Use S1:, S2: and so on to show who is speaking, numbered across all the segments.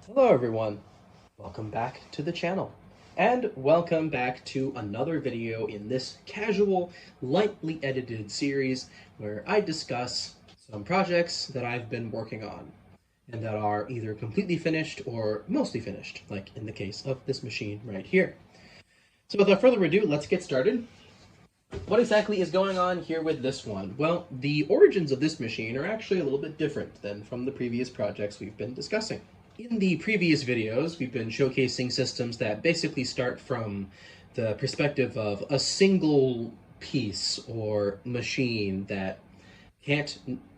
S1: Hello everyone, welcome back to the channel. And welcome back to another video in this casual, lightly edited series where I discuss some projects that I've been working on and that are either completely finished or mostly finished, like in the case of this machine right here. So without further ado, let's get started. What exactly is going on here with this one? Well, the origins of this machine are actually a little bit different than from the previous projects we've been discussing. In the previous videos, we've been showcasing systems that basically start from the perspective of a single piece or machine that can't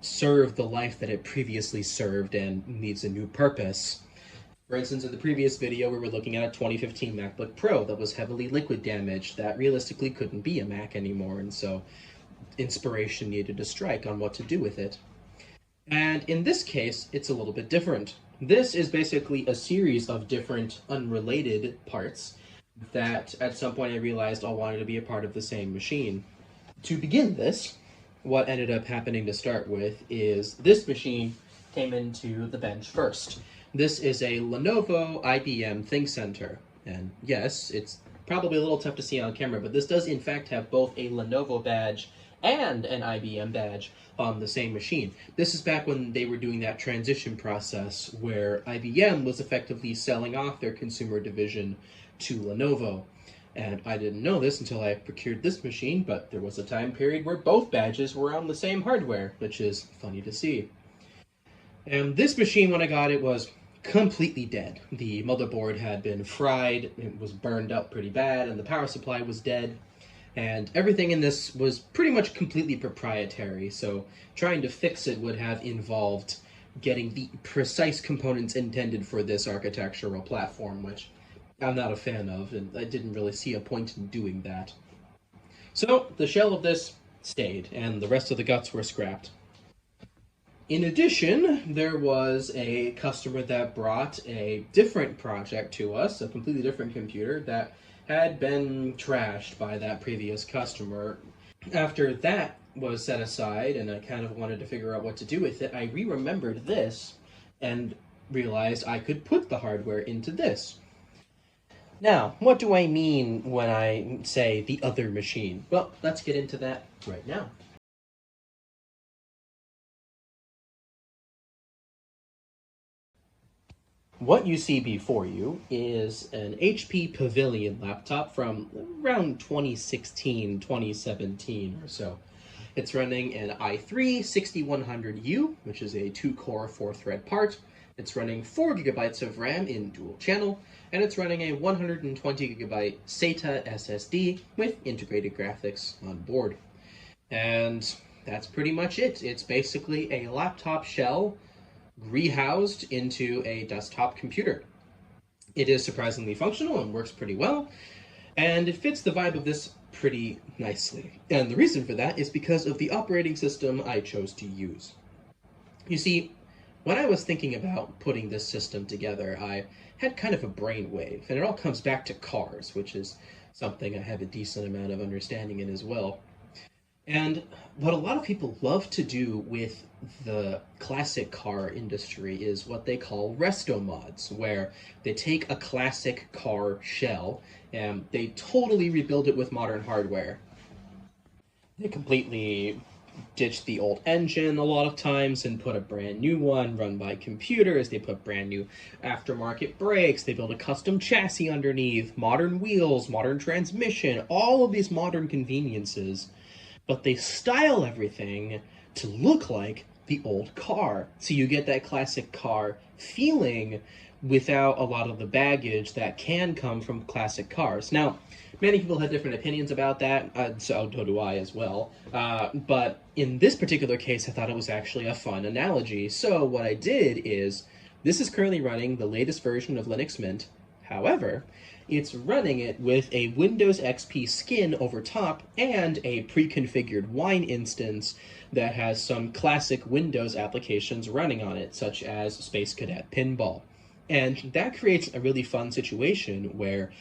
S1: serve the life that it previously served and needs a new purpose. For instance, in the previous video, we were looking at a 2015 MacBook Pro that was heavily liquid damaged, that realistically couldn't be a Mac anymore, and so inspiration needed to strike on what to do with it. And in this case, it's a little bit different. This is basically a series of different unrelated parts that at some point I realized all wanted to be a part of the same machine. To begin this, what ended up happening to start with is this machine came into the bench first. This is a Lenovo IBM ThinkCentre. And yes, it's probably a little tough to see on camera, but this does in fact have both a Lenovo badge and an IBM badge on the same machine. This is back when they were doing that transition process where IBM was effectively selling off their consumer division to Lenovo. And I didn't know this until I procured this machine, but there was a time period where both badges were on the same hardware, which is funny to see. And this machine, when I got it, was completely dead. The motherboard had been fried, it was burned up pretty bad, and the power supply was dead. And everything in this was pretty much completely proprietary, so trying to fix it would have involved getting the precise components intended for this architectural platform, which I'm not a fan of, and I didn't really see a point in doing that. So the shell of this stayed, and the rest of the guts were scrapped. In addition, there was a customer that brought a different project to us, a completely different computer that had been trashed by that previous customer. After that was set aside and I kind of wanted to figure out what to do with it, I re-remembered this and realized I could put the hardware into this. Now, what do I mean when I say the other machine? Well, let's get into that right now. What you see before you is an HP Pavilion laptop from around 2016, 2017 or so. It's running an i3-6100U, which is a 2-core, 4-thread part. It's running 4 gigabytes of RAM in dual channel, and it's running a 120 gigabyte SATA SSD with integrated graphics on board. And that's pretty much it. It's basically a laptop shell rehoused into a desktop computer. It is surprisingly functional and works pretty well, and it fits the vibe of this pretty nicely. And the reason for that is because of the operating system I chose to use. You see, when I was thinking about putting this system together, I had kind of a brainwave, and it all comes back to cars, which is something I have a decent amount of understanding in as well. And what a lot of people love to do with the classic car industry is what they call resto mods, where they take a classic car shell and they totally rebuild it with modern hardware. They completely ditch the old engine a lot of times and put a brand new one run by computers. They put brand new aftermarket brakes. They build a custom chassis underneath, modern wheels, modern transmission, all of these modern conveniences, but they style everything to look like the old car. So you get that classic car feeling without a lot of the baggage that can come from classic cars. Now, many people have different opinions about that, so do I as well. But in this particular case, I thought it was actually a fun analogy. So what I did is, this is currently running the latest version of Linux Mint. However, it's running it with a Windows XP skin over top and a pre-configured Wine instance that has some classic Windows applications running on it, such as Space Cadet Pinball. And that creates a really fun situation where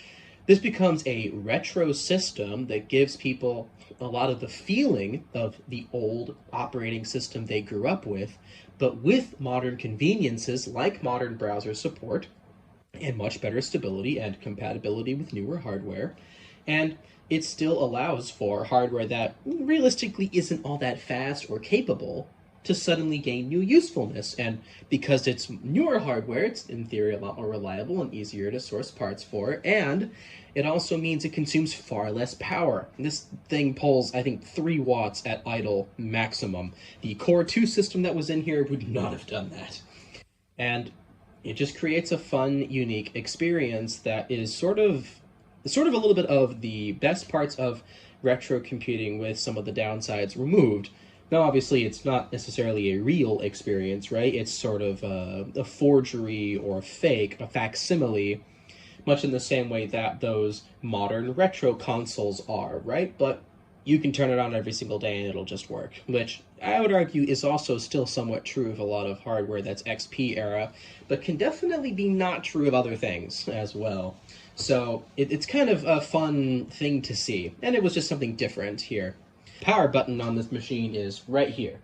S1: This becomes a retro system that gives people a lot of the feeling of the old operating system they grew up with, but with modern conveniences like modern browser support and much better stability and compatibility with newer hardware. And it still allows for hardware that realistically isn't all that fast or capable to suddenly gain new usefulness. And because it's newer hardware, it's in theory a lot more reliable and easier to source parts for. And it also means it consumes far less power. This thing pulls, I think, 3 watts at idle maximum. The Core 2 system that was in here would not have done that. And it just creates a fun, unique experience that is sort of a little bit of the best parts of retro computing with some of the downsides removed. Now, obviously, it's not necessarily a real experience, right? It's sort of a forgery or a fake, a facsimile, much in the same way that those modern retro consoles are, right? But you can turn it on every single day and it'll just work, which I would argue is also still somewhat true of a lot of hardware that's XP era, but can definitely be not true of other things as well. So it's kind of a fun thing to see, and it was just something different here. Power button on this machine is right here.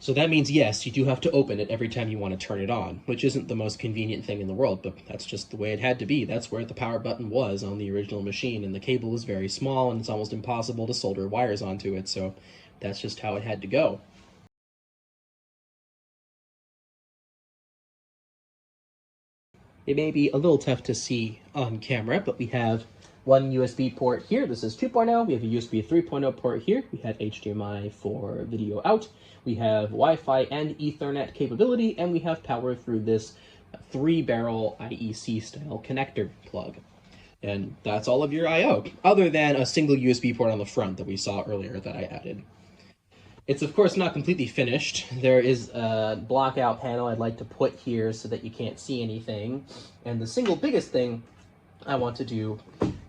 S1: So that means, yes, you do have to open it every time you want to turn it on, which isn't the most convenient thing in the world, but that's just the way it had to be. That's where the power button was on the original machine, and the cable is very small, and it's almost impossible to solder wires onto it, so that's just how it had to go. It may be a little tough to see on camera, but we have one USB port here. This is 2.0. We have a USB 3.0 port here. We have HDMI for video out. We have Wi-Fi and Ethernet capability, and we have power through this 3-barrel IEC style connector plug. And that's all of your I/O, other than a single USB port on the front that we saw earlier that I added. It's of course not completely finished. There is a blockout panel I'd like to put here so that you can't see anything. And the single biggest thing I want to do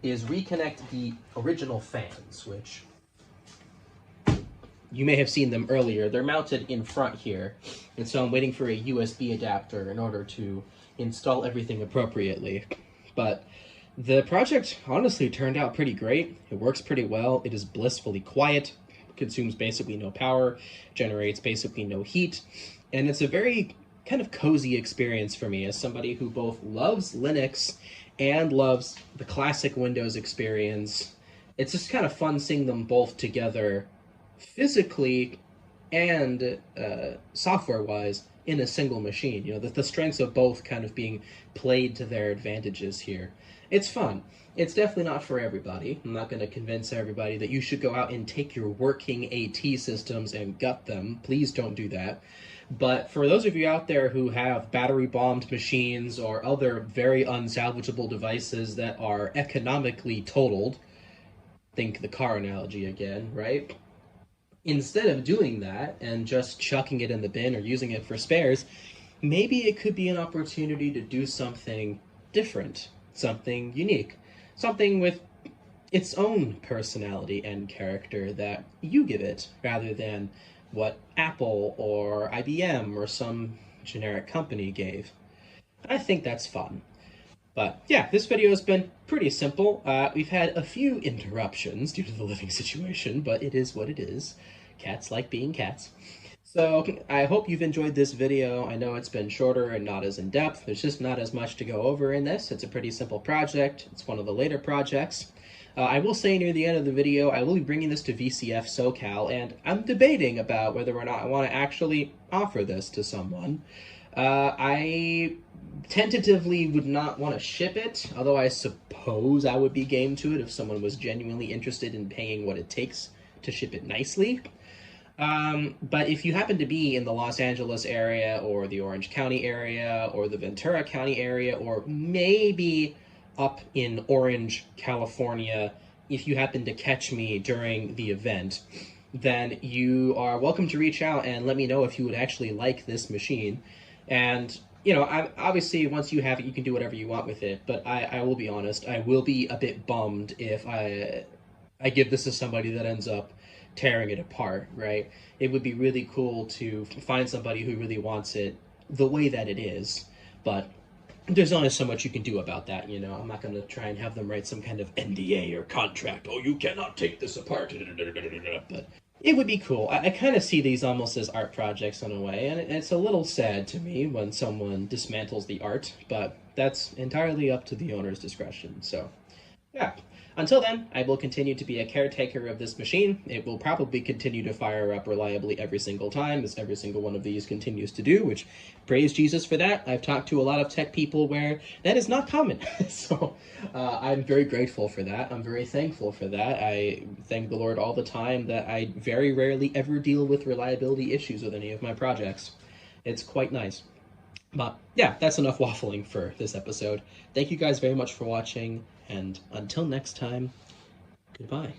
S1: is reconnect the original fans, which you may have seen them earlier. They're mounted in front here, and so I'm waiting for a USB adapter in order to install everything appropriately. But the project honestly turned out pretty great. It works pretty well. It is blissfully quiet, consumes basically no power, generates basically no heat, and it's a very kind of cozy experience for me as somebody who both loves Linux and loves the classic Windows experience. It's just kind of fun seeing them both together physically and software-wise in a single machine. You know, the strengths of both kind of being played to their advantages here. It's fun. It's definitely not for everybody. I'm not going to convince everybody that you should go out and take your working AT systems and gut them. Please don't do that. But for those of you out there who have battery-bombed machines or other very unsalvageable devices that are economically totaled, think the car analogy again, right? Instead of doing that and just chucking it in the bin or using it for spares, maybe it could be an opportunity to do something different, something unique, something with its own personality and character that you give it, rather than what Apple or IBM or some generic company gave. I think that's fun. But yeah, this video has been pretty simple. We've had a few interruptions due to the living situation, but it is what it is. Cats like being cats. So I hope you've enjoyed this video. I know it's been shorter and not as in-depth. There's just not as much to go over in this. It's a pretty simple project. It's one of the later projects. I will say near the end of the video, I will be bringing this to VCF SoCal, and I'm debating about whether or not I want to actually offer this to someone. I tentatively would not want to ship it, although I suppose I would be game to it if someone was genuinely interested in paying what it takes to ship it nicely. But if you happen to be in the Los Angeles area or the Orange County area or the Ventura County area, or maybe up in Orange, California, if you happen to catch me during the event, then you are welcome to reach out and let me know if you would actually like this machine. And, you know, obviously once you have it, you can do whatever you want with it, but I will be honest, I will be a bit bummed if I give this to somebody that ends up tearing it apart, right? It would be really cool to find somebody who really wants it the way that it is, but there's only so much you can do about that, you know. I'm not going to try and have them write some kind of NDA or contract. Oh, you cannot take this apart. But it would be cool. I kind of see these almost as art projects in a way, and it's a little sad to me when someone dismantles the art, but that's entirely up to the owner's discretion. So yeah. Until then, I will continue to be a caretaker of this machine. It will probably continue to fire up reliably every single time, as every single one of these continues to do, which praise Jesus for that. I've talked to a lot of tech people where that is not common. So I'm very grateful for that. I'm very thankful for that. I thank the Lord all the time that I very rarely ever deal with reliability issues with any of my projects. It's quite nice. But yeah, that's enough waffling for this episode. Thank you guys very much for watching, and until next time, goodbye.